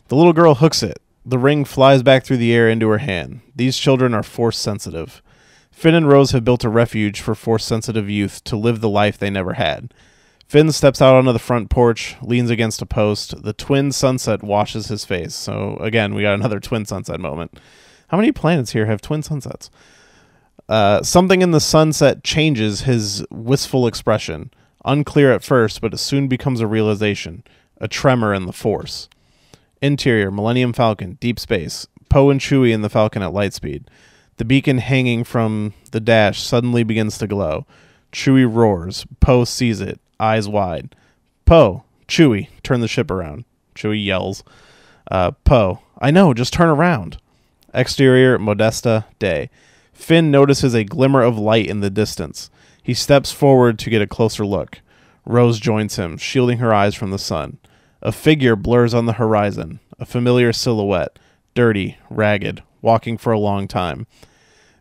Speaker 1: The little girl hooks it. The ring flies back through the air into her hand. These children are Force-sensitive. Finn and Rose have built a refuge for Force-sensitive youth to live the life they never had. Finn steps out onto the front porch, leans against a post. The twin sunset washes his face. So, again, we got another twin sunset moment. How many planets here have twin sunsets? Something in the sunset changes his wistful expression. Unclear at first, but it soon becomes a realization. A tremor in the Force. Interior, Millennium Falcon, deep space. Poe and Chewie in the Falcon at light speed. The beacon hanging from the dash suddenly begins to glow. Chewie roars. Poe sees it, eyes wide. Poe, Chewie, turn the ship around. Chewie yells. Poe, I know, just turn around. Exterior, Modesta, day. Finn notices a glimmer of light in the distance. He steps forward to get a closer look. Rose joins him, shielding her eyes from the sun. A figure blurs on the horizon, a familiar silhouette, dirty, ragged, walking for a long time.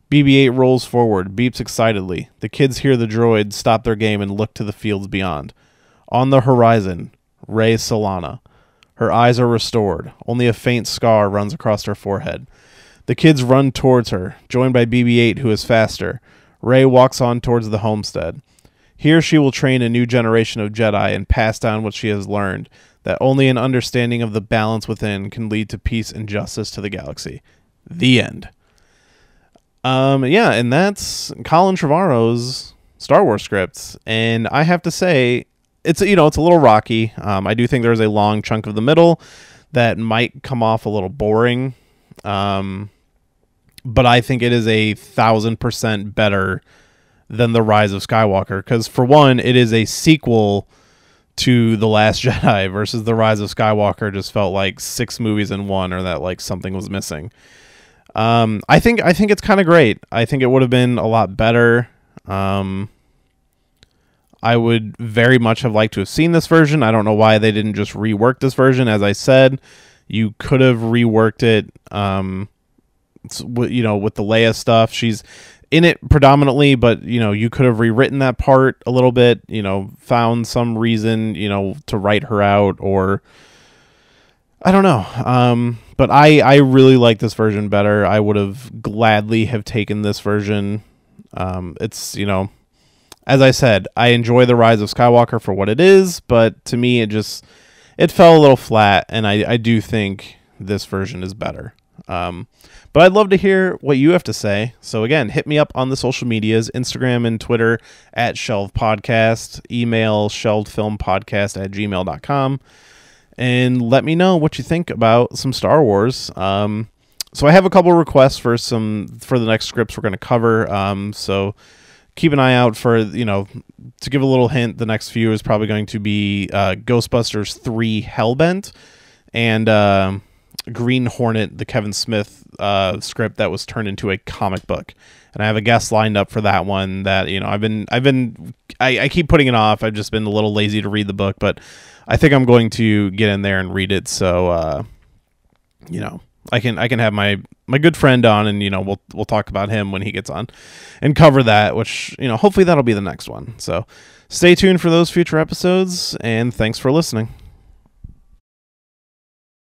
Speaker 1: BB-8 rolls forward, beeps excitedly. The kids hear the droid, stop their game, and look to the fields beyond. On the horizon, Rey Solana. Her eyes are restored. Only a faint scar runs across her forehead. The kids run towards her, joined by BB-8, who is faster. Rey walks on towards the homestead. Here she will train a new generation of Jedi and pass down what she has learned, that only an understanding of the balance within can lead to peace and justice to the galaxy. The end. Yeah, and that's Colin Trevorrow's Star Wars script. And I have to say, it's a little rocky. I do think there's a long chunk of the middle that might come off a little boring. But I think it is 1,000% better than The Rise of Skywalker. Because for one, it is a sequel to The Last Jedi versus The Rise of Skywalker just felt like 6 movies in one, or that like something was missing. I think it's kind of great. I think it would have been a lot better. I would very much have liked to have seen this version. I don't know why they didn't just rework this version. As I said, you could have reworked it, with the Leia stuff. She's in it predominantly, but, you could have rewritten that part a little bit, found some reason, to write her out, or I don't know. But I really like this version better. I would have gladly have taken this version. It's, as I said, I enjoy the Rise of Skywalker for what it is, but to me it fell a little flat, and I do think this version is better. But I'd love to hear what you have to say. So again, hit me up on the social medias, Instagram and Twitter at Shelved Podcast, email shelvedfilmpodcast@gmail.com, and let me know what you think about some Star Wars. So I have a couple requests for the next scripts we're going to cover. So keep an eye out for, to give a little hint, the next few is probably going to be Ghostbusters 3 Hellbent and Green Hornet, the Kevin Smith script that was turned into a comic book. And I have a guest lined up for that one that, I keep putting it off. I've just been a little lazy to read the book, but I think I'm going to get in there and read it. So, I can have my good friend on, and we'll talk about him when he gets on and cover that, which hopefully that'll be the next one. So stay tuned for those future episodes, and thanks for listening.